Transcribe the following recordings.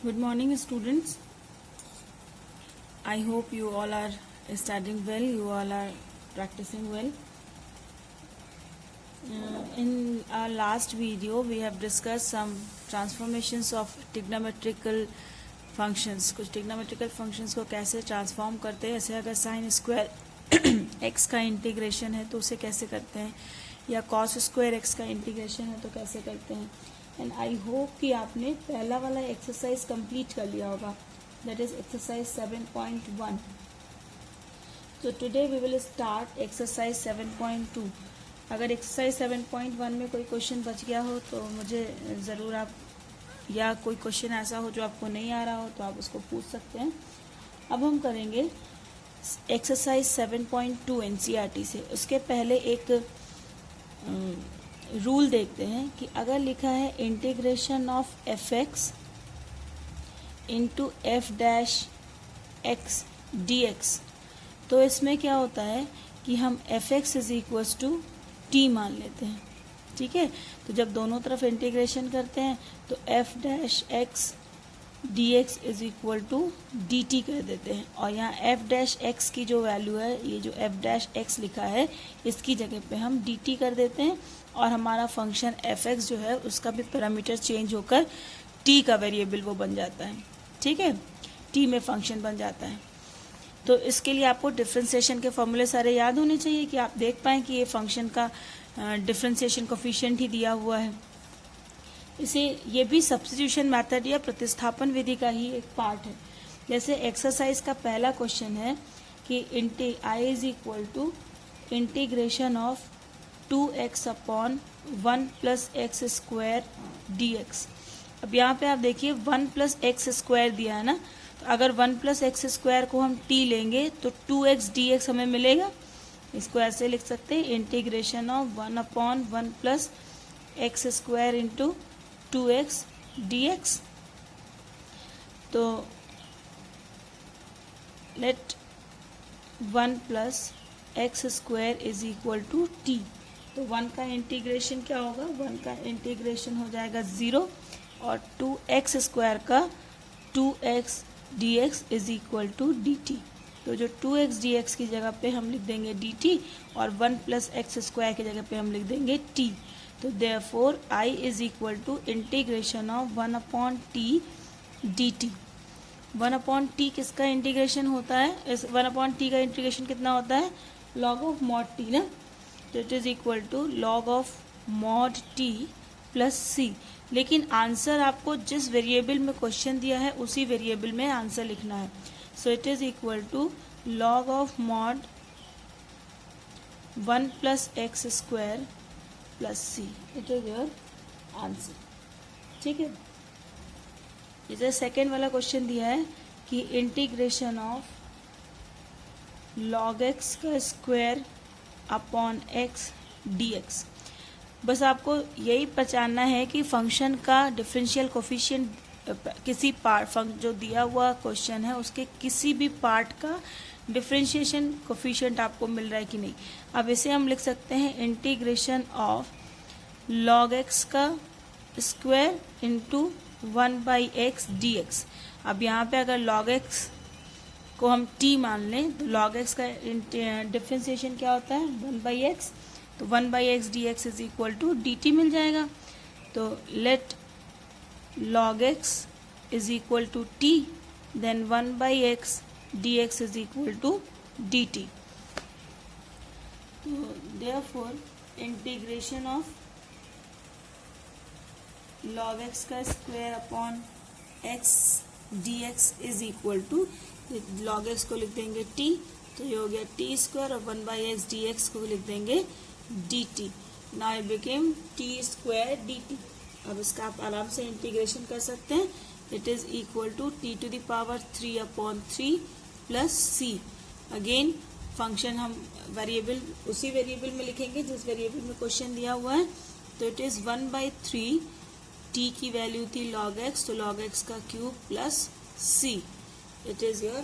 Good morning, students. I hope you all are studying well, you all are practicing well. In our last video, we have discussed some transformations of trigonometrical functions. कुछ trigonometrical functions को कैसे transform करते हैं, जैसे अगर sin square x का integration है तो उसे कैसे करते हैं, या cos square x का इंटीग्रेशन है तो कैसे करते हैं. एंड आई होप कि आपने पहला वाला एक्सरसाइज कंप्लीट कर लिया होगा, दैट इज एक्सरसाइज 7.1. तो today we will start exercise 7.2. अगर एक्सरसाइज 7.1 में कोई क्वेश्चन बच गया हो तो मुझे ज़रूर आप, या कोई क्वेश्चन ऐसा हो जो आपको नहीं आ रहा हो तो आप उसको पूछ सकते हैं. अब हम करेंगे एक्सरसाइज 7.2 एनसीईआरटी से. उसके पहले एक रूल देखते हैं कि अगर लिखा है integration of F X into F dash X D X, तो इसमें क्या होता है कि हम F X is equals to T मान लेते हैं. ठीक है, तो जब दोनों तरफ इंटीग्रेशन करते हैं तो F dash X D x is equal to D T कर देते हैं. और यहाँ एफ डैश एक्स की जो वैल्यू है, ये जो एफ डैश एक्स लिखा है, इसकी जगह पे हम डी टी कर देते हैं. और हमारा फंक्शन एफ एक्स जो है उसका भी पैरामीटर चेंज होकर टी का वेरिएबल वो बन जाता है. ठीक है, टी में फंक्शन बन जाता है. तो इसके लिए आपको डिफ्रेंसिएशन के फॉर्मूले सारे याद होने चाहिए कि आप देख पाएँ कि ये फंक्शन का डिफ्रेंसिएशन कोफिशिएंट ही दिया हुआ है. इसे ये भी सब्स्टिट्यूशन मेथड या प्रतिस्थापन विधि का ही एक पार्ट है. जैसे एक्सरसाइज का पहला क्वेश्चन है कि I is equal to integration of 2x upon 1 plus x square d x. अब यहाँ पे आप देखिए 1 प्लस एक्स स्क्वायर दिया है ना, तो अगर 1 प्लस एक्स स्क्वायर को हम t लेंगे तो 2x डी एक्स हमें मिलेगा. इसको ऐसे लिख सकते हैं integration of 1 upon 1 plus x square into 2x dx. तो let 1 plus x square is equal to T. तो 1 का इंटीग्रेशन क्या होगा, 1 का इंटीग्रेशन हो जाएगा 0 और 2x स्क्वायर का 2x dx is equal to D T. तो जो 2x dx की जगह पे हम लिख देंगे dt और 1 प्लस एक्स स्क्वायर की जगह पे हम लिख देंगे t. तो therefore I is equal to integration of 1 upon T D T. 1 upon T किसका इंटीग्रेशन होता है, इस 1 अपॉन टी का इंटीग्रेशन कितना होता है, लॉग ऑफ मॉड टी ना. तो it is equal to log of mod t plus c. लेकिन आंसर आपको जिस वेरिएबल में क्वेश्चन दिया है उसी वेरिएबल में आंसर लिखना है. So it is equal to log of mod 1 plus x square plus C. It is your answer. ठीक है, जैसे सेकेंड वाला क्वेश्चन दिया है कि इंटीग्रेशन ऑफ लॉग एक्स का square upon X D X. बस आपको यही पहचानना है कि फंक्शन का डिफरेंशियल कोफिशिएंट किसी पार्ट जो दिया हुआ क्वेश्चन है उसके किसी भी पार्ट का डिफरेंशिएशन कोफिशिएंट आपको मिल रहा है कि नहीं. अब इसे हम लिख सकते हैं इंटीग्रेशन ऑफ लॉग एक्स का square into 1 by x D x. अब यहाँ पे अगर लॉग एक्स को हम t मान लें तो log x का डिफ्रेंसिएशन क्या होता है, 1 बाई एक्स. तो 1 by x D x is equal to D t मिल जाएगा. तो let log x is equal to t, then 1 by x D x is equal to D T. तो therefore integration of log x का square upon x dx is equal to log x को लिख देंगे t, तो ये हो गया t square और 1 बाई एक्स डी एक्स को लिख देंगे dt. Now it became t square dt. अब इसका आप आराम से इंटीग्रेशन कर सकते हैं. It is equal to t to the power 3 upon 3 plus c. Again function हम वेरिएबल उसी वेरिएबल में लिखेंगे जिस वेरिएबल में क्वेश्चन दिया हुआ है. तो इट इज 1 बाई 3, t की वैल्यू थी log x, तो log x का cube plus c. It is your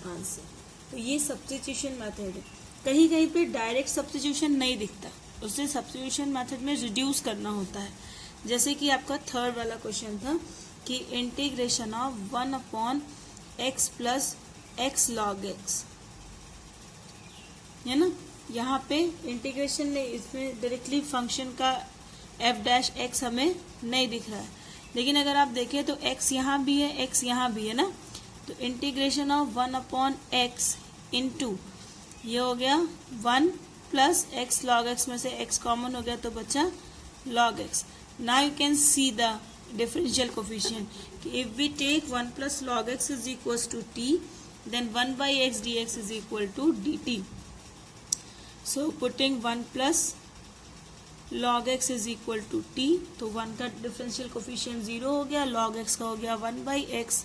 answer. तो ये सब्स्टिट्यूशन मेथड है. कहीं कहीं पे डायरेक्ट सब्स्टिट्यूशन नहीं दिखता, उसे सब्स्टिट्यूशन मेथड में रिड्यूस करना होता है. जैसे कि आपका थर्ड वाला क्वेश्चन था कि integration of 1/x plus x log x है ना। यहाँ पे इंटीग्रेशन नहीं, इसमें डायरेक्टली फंक्शन का f' हमें नहीं दिख रहा है, लेकिन अगर आप देखें तो x यहाँ भी है, x यहाँ भी है ना। तो इंटीग्रेशन ऑफ 1/x इंटू ये हो गया 1 प्लस x log x में से x कॉमन हो गया तो बचा log x। Now you can see the differential coefficient कि if we take 1 plus log x is equals to t, then 1/x dx is equal to dt. So putting 1 plus log x is equal to t, तो 1 का differential coefficient 0 हो गया, log x का हो गया 1/x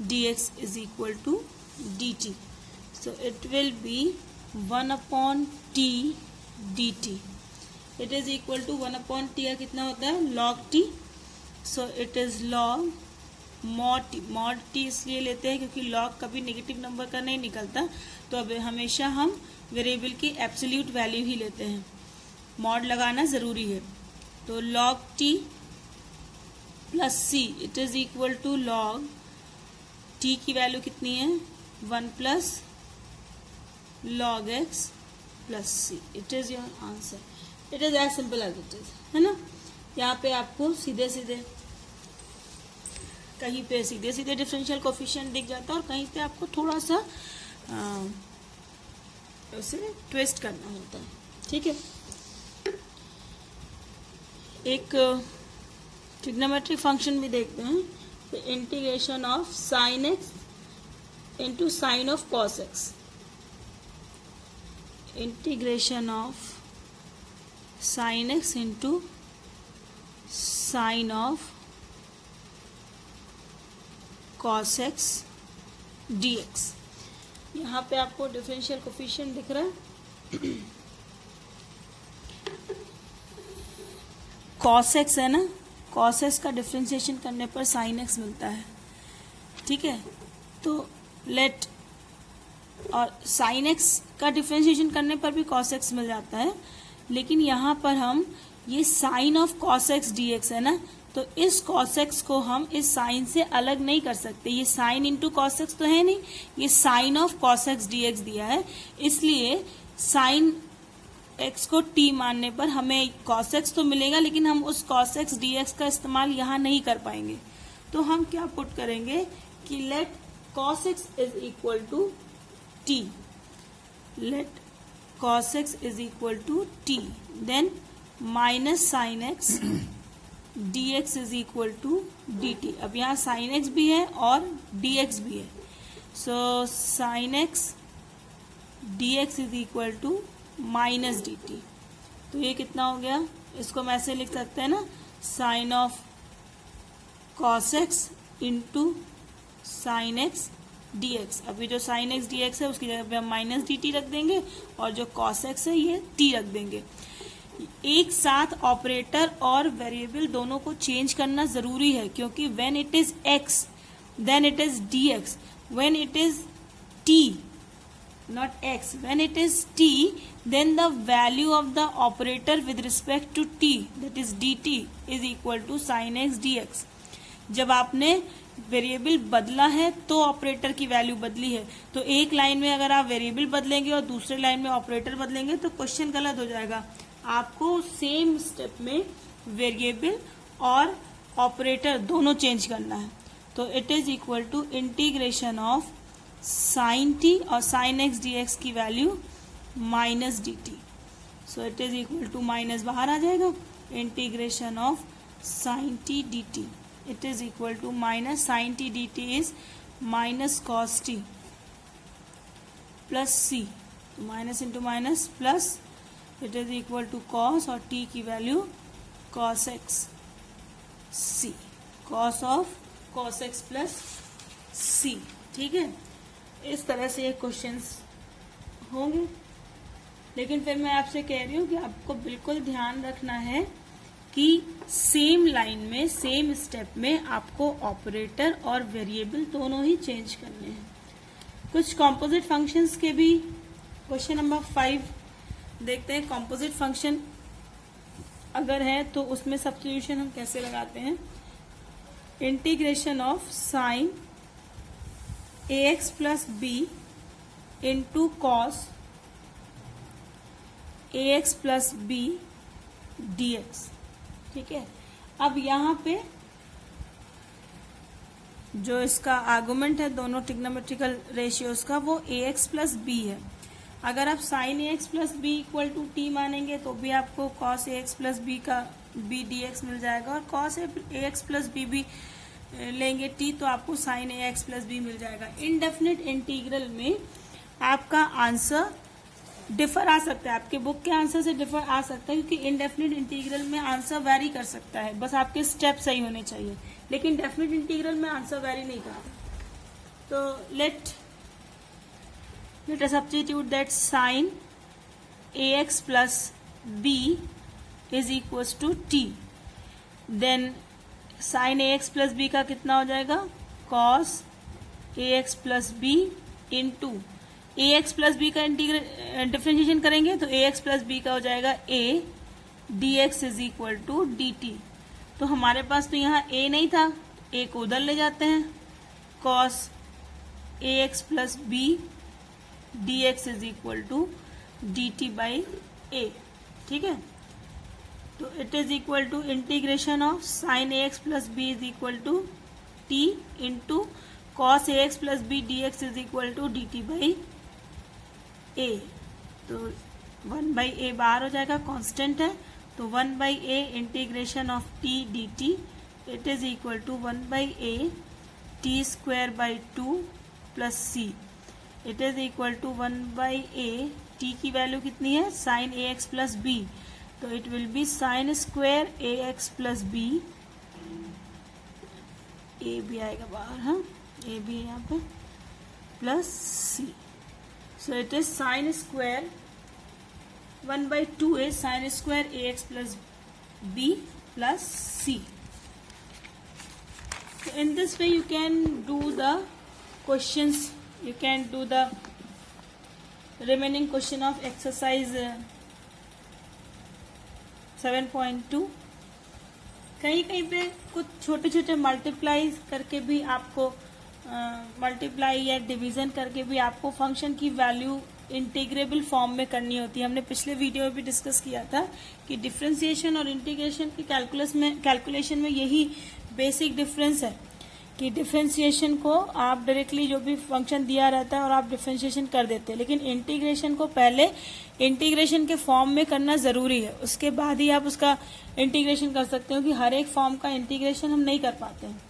dx is equal to dt. So it will be 1/t dt. It is equal to 1/t का कितना होता है log t. So it is log mod t इसलिए लेते हैं क्योंकि log कभी नेगेटिव नंबर का नहीं निकलता, तो अब हमेशा हम वेरिएबल की एब्सोल्यूट वैल्यू ही लेते हैं, मॉड लगाना ज़रूरी है। तो log t plus c it is equal to log t की वैल्यू कितनी है 1 plus log x plus c। It is your answer, it is as simple as it is, है ना। यहाँ पे आपको सीधे सीधे कहीं पे सीधे सीधे डिफरेंशियल कोफिशिएंट दिख जाता है और कहीं पे आपको थोड़ा सा उसे ट्विस्ट करना होता है, ठीक है। एक ट्रिग्नोमेट्रिक फंक्शन भी देखते हैं, तो integration of sine x into sine of cos x. Integration of sine x into sine of cos x dx। यहाँ पे आपको डिफरेंशियल कोफिशिएंट दिख रहा है cos x है ना, cos x का डिफरेंशिएशन करने पर sin x मिलता है, ठीक है। तो लेट और sin x का डिफरेंशिएशन करने पर भी cos x मिल जाता है, लेकिन यहाँ पर हम ये sin of cos x dx है ना, तो इस cos x को हम इस साइन से अलग नहीं कर सकते। ये साइन इंटू cos x तो है नहीं, ये sine of cos x dx दिया है, इसलिए साइन x को t मानने पर हमें cos x तो मिलेगा, लेकिन हम उस cos x dx का इस्तेमाल यहाँ नहीं कर पाएंगे। तो हम क्या पुट करेंगे कि let cos x is equal to t, let cos x is equal to t, then minus sine x dx is equal to dt। अब यहाँ sin x भी है और dx भी है, so sin x dx is equal to minus dt। तो ये कितना हो गया, इसको हम ऐसे लिख सकते हैं ना, sine of cos x into sine X dx। अभी जो साइन x dx है उसकी जगह पे हम माइनस dt रख देंगे और जो cos x है ये t रख देंगे। एक साथ ऑपरेटर और वेरिएबल दोनों को चेंज करना जरूरी है, क्योंकि when it is x then it is dx, when it is t not x, when it is t then the value of the operator with respect to t, that is dt, is equal to sin x dx। जब आपने variable बदला है तो operator की value बदली है, तो एक लाइन में अगर आप वेरिएबल बदलेंगे और दूसरे लाइन में ऑपरेटर बदलेंगे तो क्वेश्चन गलत हो जाएगा। आपको सेम स्टेप में वेरिएबल और ऑपरेटर दोनों चेंज करना है। तो it is equal to integration of sine T और साइन एक्स डी एक्स की value minus D T. So it is equal to minus बाहर आ जाएगा, integration of sine T D T it is equal to minus sine T D T is minus cos T plus C, minus into minus plus, it is equal to cos और T की value cos x c, cos of cos x plus c. ठीक है, इस तरह से ये questions होंगे। लेकिन फिर मैं आपसे कह रही हूँ कि आपको बिल्कुल ध्यान रखना है कि सेम लाइन में सेम स्टेप में आपको ऑपरेटर और वेरिएबल दोनों ही चेंज करने हैं। कुछ कॉम्पोजिट फंक्शंस के भी क्वेश्चन नंबर 5 देखते हैं। कॉम्पोजिट फंक्शन अगर है तो उसमें सब्स्टिट्यूशन हम कैसे लगाते हैं। Integration of sine ax plus B into cos ax plus B dx। ठीक है, अब यहाँ पे जो इसका आर्गुमेंट है दोनों ट्रिग्नोमेट्रिकल रेशियोज का, वो ax प्लस बी है। अगर आप sine ax plus B equal to T मानेंगे तो भी आपको cos ax प्लस बी का बी dx मिल जाएगा, और cos ax प्लस बी भी लेंगे टी तो आपको साइन ax प्लस बी मिल जाएगा। इनडेफिनिट इंटीग्रल में आपका आंसर डिफर आ सकता है, आपके बुक के आंसर से डिफर आ सकता है, क्योंकि इनडेफिनिट इंटीग्रल में आंसर वेरी कर सकता है, बस आपके स्टेप सही होने चाहिए। लेकिन डेफिनिट इंटीग्रल में आंसर वेरी नहीं करता। तो let us substitute that sine ax plus b is equals to t. Then sine ax plus B का कितना हो जाएगा, cos ax plus B into ax plus B का डिफरेंशिएशन करेंगे तो ax प्लस बी का हो जाएगा a dx is equal to dt। तो हमारे पास तो यहाँ a नहीं था, a को उधर ले जाते हैं, cos ax plus B dx is equal to dt by a। ठीक है, तो it is equal to integration of sine ax plus बी is equal to t into cos ax plus B dx is equal to dt by a। तो 1 by a बाहर हो जाएगा, constant है, तो 1 by a integration of t dt it is equal to 1 by a t square by 2 plus c। It is equal to 1 by a, t की value कितनी है, sine ax plus b, तो it will be sine square ax plus b, a भी आएगा बाहर, हाँ a भी है यहाँ पे, plus c। So it is sine square 1 by 2 is sine square ax plus b plus c। So in this way you can do the questions, you can do the remaining question of exercise 7.2। कहीं कहीं पे कुछ छोटे छोटे multiply करके भी आपको multiply या डिवीजन करके भी आपको फंक्शन की वैल्यू इंटीग्रेबल फॉर्म में करनी होती है। हमने पिछले वीडियो में भी डिस्कस किया था कि डिफरेंशिएशन और इंटीग्रेशन की कैलकुलेशन में यही बेसिक डिफरेंस है कि डिफरेंशिएशन को आप डायरेक्टली जो भी फंक्शन दिया रहता है और आप डिफरेंशिएशन कर देते हैं, लेकिन इंटीग्रेशन को पहले इंटीग्रेशन के फॉर्म में करना जरूरी है, उसके बाद ही आप उसका इंटीग्रेशन कर सकते हो, कि हर एक फॉर्म का इंटीग्रेशन हम नहीं कर पाते हैं।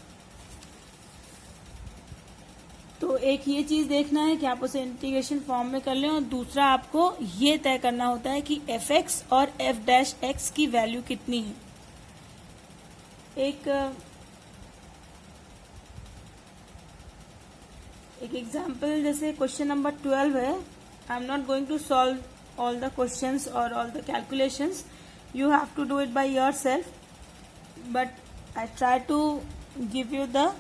तो एक ये चीज देखना है कि आप उसे इंटीग्रेशन फॉर्म में कर लें, और दूसरा आपको ये तय करना होता है कि f(x) और f'(x) की वैल्यू कितनी है। एक एग्जाम्पल जैसे क्वेश्चन नंबर 12 है। I am not going to solve all the questions और all the calculations, you have to do it by yourself, but I try to give you the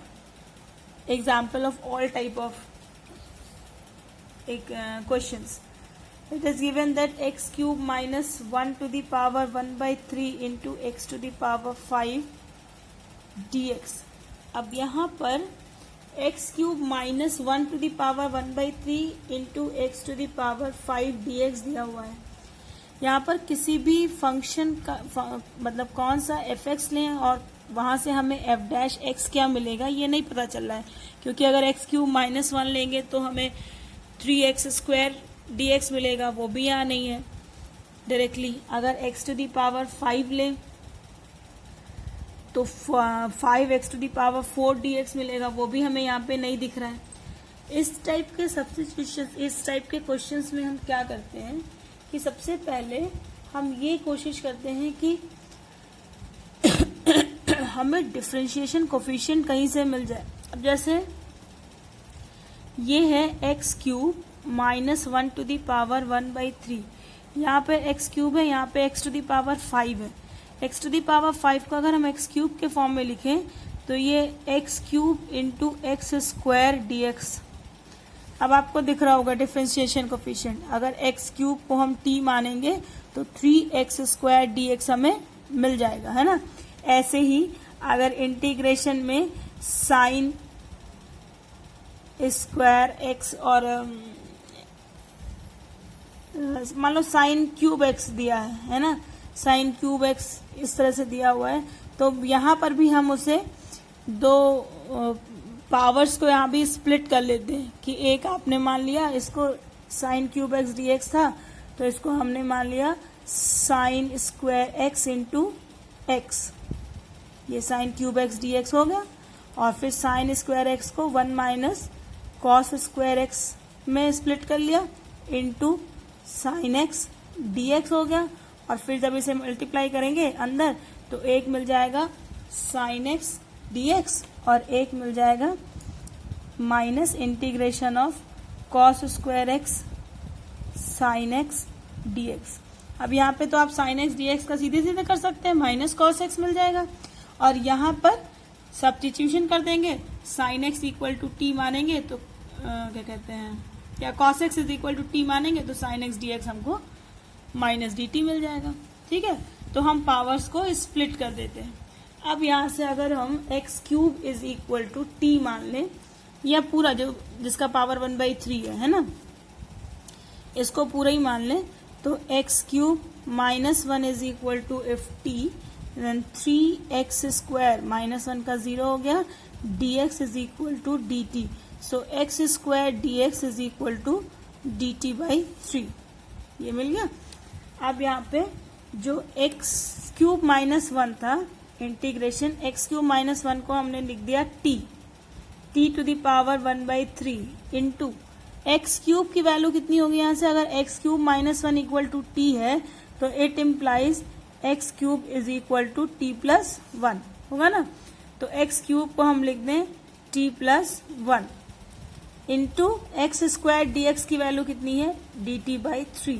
example of all type of questions. It is given that x cube minus 1 to the power 1 by 3 into x to the power 5 dx। अब यहाँ पर x cube minus 1 to the power 1 by 3 into x to the power 5 dx दिया हुआ है। यहाँ पर किसी भी फंक्शन का मतलब कौन सा f(x) लें और वहां से हमें f'(x) क्या मिलेगा ये नहीं पता चल रहा है, क्योंकि अगर x क्यूब माइनस 1 लेंगे तो हमें 3x स्क्वायर dx मिलेगा, वो भी यहाँ नहीं है डायरेक्टली। अगर x टू दी पावर 5 लें तो 5x to the power 4 dx मिलेगा, वो भी हमें यहाँ पे नहीं दिख रहा है। इस टाइप के सब्स्टिट्यूशन, इस टाइप के क्वेश्चंस में हम क्या करते हैं कि सबसे पहले हम ये कोशिश करते हैं कि हमें डिफरेंशिएशन कोफिशिएंट कहीं से मिल जाए। अब जैसे ये है x cube minus 1 to the power 1 by 3, यहाँ पे एक्स क्यूब है, यहाँ पे एक्स टू दी पावर 5 है। एक्स टू दी पावर 5 को अगर हम एक्स क्यूब के फॉर्म में लिखें तो ये x cube into x square d x. अब आपको दिख रहा होगा डिफरेंशिएशन कोफिशिएंट, अगर एक्स क्यूब को हम टी मानेंगे तो 3x स्क्वायर डी एक्स हमें मिल जाएगा, है ना। ऐसे ही अगर इंटीग्रेशन में साइन स्क्वायर एक्स और मान लो साइन क्यूब एक्स दिया है ना, साइन क्यूब एक्स इस तरह से दिया हुआ है, तो यहाँ पर भी हम उसे दो पावर्स को यहाँ भी स्प्लिट कर लेते हैं कि एक आपने मान लिया इसको sine cube x D x था, तो इसको हमने मान लिया sine square x into x, ये sine cube x D x हो गया। और फिर साइन स्क्वायर एक्स को 1 माइनस कॉस स्क्वायर एक्स में स्प्लिट कर लिया into sine x D x हो गया। और फिर जब इसे मल्टीप्लाई करेंगे अंदर तो एक मिल जाएगा साइन एक्स डी एक्स और एक मिल जाएगा minus integration of cos square x sine x D x. अब यहाँ पे तो आप साइन एक्स डी एक्स का सीधे सीधे कर सकते हैं, माइनस कॉस एक्स मिल जाएगा और यहाँ पर सब्स्टिट्यूशन कर देंगे, sine x equal to T मानेंगे तो क्या कहते हैं, क्या cos x is equal to T मानेंगे तो साइन एक्स डी एक्स हमको माइनस डी टी मिल जाएगा। ठीक है, तो हम पावर्स को स्प्लिट कर देते हैं। अब यहाँ से अगर हम x cube is equal to T मान लें, या पूरा जो जिसका पावर 1/3 है ना, इसको पूरा ही मान लें, तो x cube minus 1 is equal to f t, then 3x square minus 1 का 0 हो गया, dx is equal to D T. So x square d x is equal to D t by 3, ये मिल गया। अब यहाँ पे जो एक्स क्यूब माइनस 1 था, इंटीग्रेशन एक्स क्यूब माइनस 1 को हमने लिख दिया t to the power 1/3 into x cube की वैल्यू कितनी होगी यहाँ से, अगर x cube minus 1 equal to t है तो it implies x cube is equal to t plus 1 होगा ना। तो एक्स क्यूब को हम लिख दें t plus 1 into x square d x की वैल्यू कितनी है, डी टी बाई 3,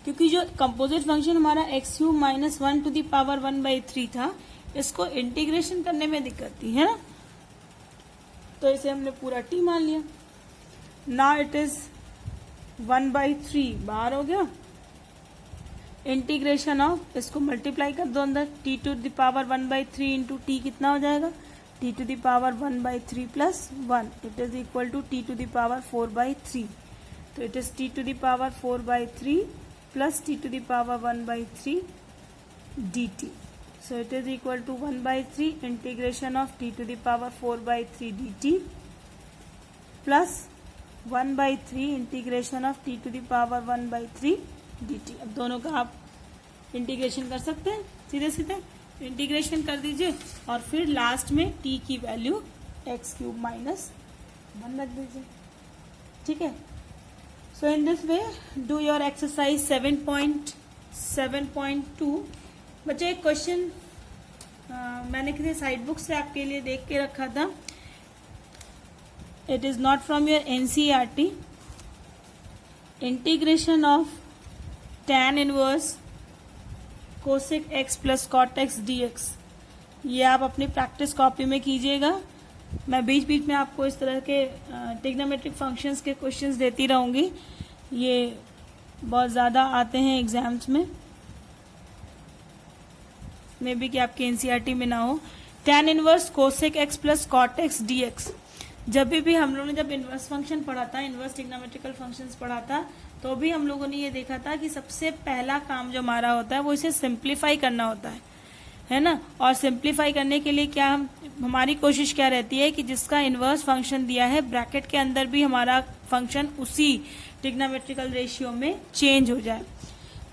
क्योंकि जो कंपोजिट फंक्शन हमारा x cube minus 1 to the power 1/3 था, इसको इंटीग्रेशन करने में दिक्कत थी है ना, तो इसे हमने पूरा टी मान लिया। नाउ इट इज 1/3 बाहर हो गया, इंटीग्रेशन ऑफ, इसको मल्टीप्लाई कर दो अंदर, t to the power 1/3 into t कितना हो जाएगा, t to the power 1/3 plus 1, it is equal to t to the power 4/3, तो it is t to the power 4/3 plus t to the power 1/3 d t. So it is equal to 1/3 integration of t to the power 4/3 dt plus 1/3 integration of t to the power 1/3 dt। अब दोनों का आप integration कर सकते हैं सीधे सीधे, integration कर दीजिए और फिर लास्ट में t की वैल्यू एक्स क्यूब माइनस 1 रख दीजिए। ठीक है, so in this way do your exercise 7.7.2। बच्चे एक क्वेश्चन मैंने किसी साइड बुक से आपके लिए देख के रखा था, it is not from your NCERT. Integration of tan inverse cosec x plus cot x D x, ये आप अपनी प्रैक्टिस कॉपी में कीजिएगा। मैं बीच बीच में आपको इस तरह के ट्रिग्नोमेट्रिक फंक्शंस के क्वेश्चंस देती रहूंगी, ये बहुत ज़्यादा आते हैं एग्जाम्स में, मे बी कि आपके एनसीईआरटी में ना हो। tan inverse cosec x plus cot x D x, जब भी हम लोगों ने जब इनवर्स फंक्शन पढ़ा था, इनवर्स ट्रिग्नोमेट्रिकल फंक्शंस पढ़ा था, तो भी हम लोगों ने ये देखा था कि सबसे पहला काम जो हमारा होता है वो इसे सिंप्लीफाई करना होता है ना। और सिंप्लीफाई करने के लिए क्या हमारी कोशिश क्या रहती है कि जिसका इनवर्स फंक्शन दिया है ब्रैकेट के अंदर भी हमारा फंक्शन उसी ट्रिग्नोमेट्रिकल रेशियो में चेंज हो जाए।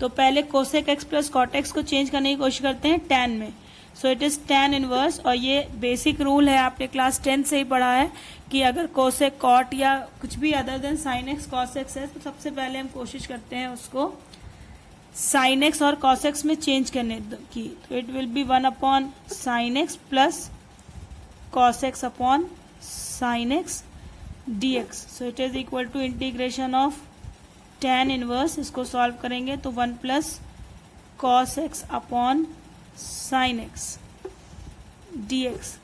तो पहले cosec x plus cot x को चेंज करने की कोशिश करते हैं tan में, so it is tan inverse. और ये बेसिक रूल है, आपने क्लास 10 से ही पढ़ा है कि अगर कोसेक कॉट या कुछ भी other than sine x cos x है, तो सबसे पहले हम कोशिश करते हैं उसको साइन एक्स और कॉस एक्स में चेंज करने की। तो it will be 1 sine x plus cos x upon sine x D x. So it is equal to integration of tan inverse, इसको सॉल्व करेंगे तो 1 cos x upon sine x D x.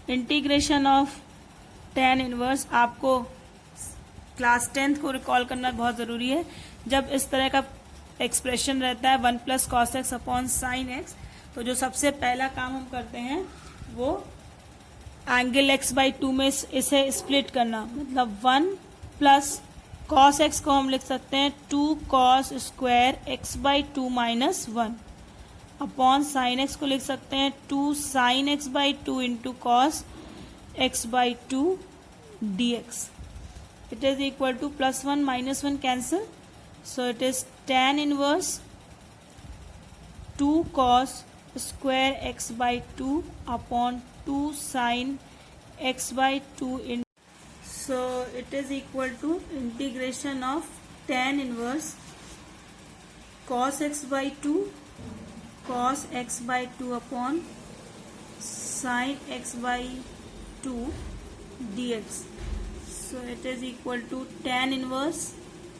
Integration of tan inverse आपको class 10th को recall करना बहुत ज़रूरी है। जब इस तरह का एक्सप्रेशन रहता है 1 cos x upon sine x, तो जो सबसे पहला काम हम करते हैं वो एंगल x/2 में इसे स्प्लिट करना, मतलब 1 प्लस cos x को हम लिख सकते हैं 2 cos square x/2 minus 1 upon sine x को लिख सकते हैं 2 sin x/2 into cos x/2 dx. It is equal to +1 -1 cancel, so it is tan inverse 2 cos square x/2 upon 2 sin x/2 in. So it is equal to integration of tan inverse cos x/2 upon sin x/2 dx. So it is equal to tan inverse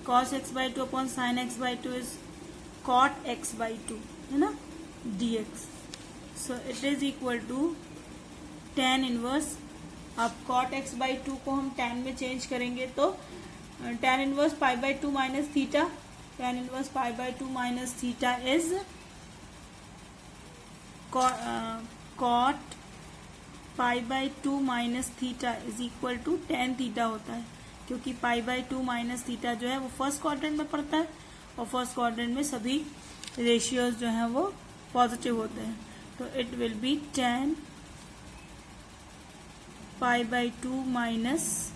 cos x/2 upon sin x/2 is cot x/2 है ना dx. So it is equal to tan inverse. अब cot x/2 को हम tan में change करेंगे तो tan inverse pi/2 minus theta, tan inverse pi/2 minus theta is cot pi/2 minus theta is equal to tan theta होता है, क्योंकि pi/2 minus theta जो है वो फर्स्ट क्वाड्रेंट में पड़ता है और फर्स्ट क्वाड्रेंट में सभी रेशियोज जो हैं वो पॉजिटिव होते हैं. तो it will B tan pi/2 minus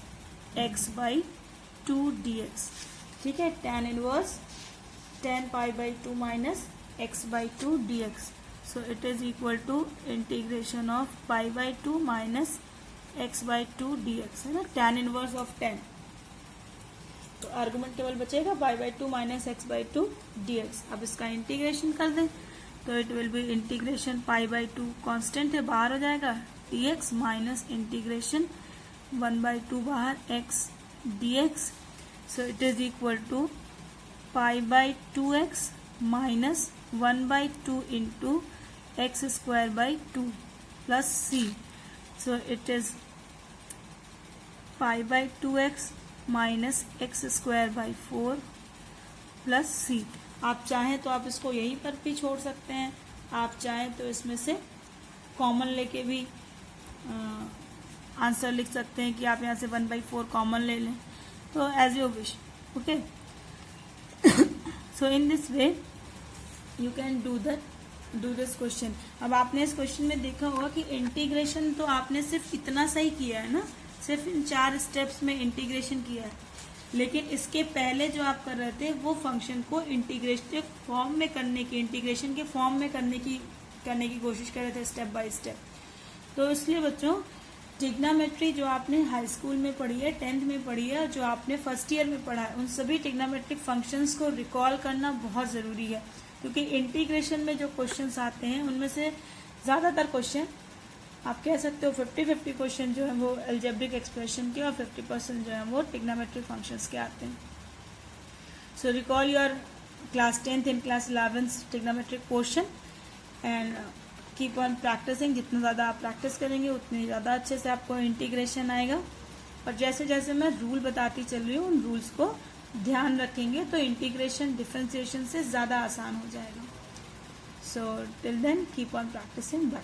x/2 dx. ठीक है, tan inverse tan pi/2 minus x/2 dx. So it is equal to integration of pi/2 minus x/2 dx है ना, tan इनवर्स ऑफ 10. तो आर्गुमेंट केवल बचेगा pi/2 माइनस x/2 dx. अब इसका integration कर दें तो it will B integration pi/2 constant है, बाहर हो जाएगा dx माइनस इंटीग्रेशन 1/2 बाहर x dx. So it is equal to pi/2x minus 1/2 into x²/2 plus c. So it is pi/2x minus x²/4 plus c. आप चाहें तो आप इसको यहीं पर भी छोड़ सकते हैं, आप चाहें तो इसमें से कॉमन लेके भी आंसर लिख सकते हैं कि आप यहाँ से 1/4 कॉमन ले लें, तो as you wish. Okay, so in this way you can do this question. अब आपने इस क्वेश्चन में देखा होगा कि इंटीग्रेशन तो आपने सिर्फ इतना सही किया है ना, सिर्फ इन 4 स्टेप्स में इंटीग्रेशन किया है, लेकिन इसके पहले जो आप कर रहे थे वो फंक्शन को इंटीग्रेशन फॉर्म में करने की, इंटीग्रेशन के फॉर्म में करने की कोशिश कर रहे थे स्टेप बाय स्टेप. तो इसलिए बच्चों ट्रिग्नोमेट्री जो आपने हाई स्कूल में पढ़ी है, 10th में पढ़ी है, जो आपने फर्स्ट ईयर में पढ़ा है, उन सभी ट्रिग्नोमेट्रिक फंक्शंस को रिकॉल करना बहुत ज़रूरी है, क्योंकि इंटीग्रेशन में जो क्वेश्चंस आते हैं उनमें से ज़्यादातर क्वेश्चन आप कह सकते हो 50-50 क्वेश्चन जो है वो अलजेब्रिक एक्सप्रेशन के और 50% जो है वो ट्रिग्नोमेट्रिक फंक्शंस के आते हैं. So recall your class 10th and class 11th trigonometric question and keep on practising. जितना ज़्यादा आप प्रैक्टिस करेंगे उतनी ज़्यादा अच्छे से आपको इंटीग्रेशन आएगा. और जैसे जैसे मैं रूल बताती चल रही हूँ उन रूल्स को ध्यान रखेंगे तो इंटीग्रेशन डिफरेंशिएशन से ज़्यादा आसान हो जाएगा. So till then keep on practising. Bye.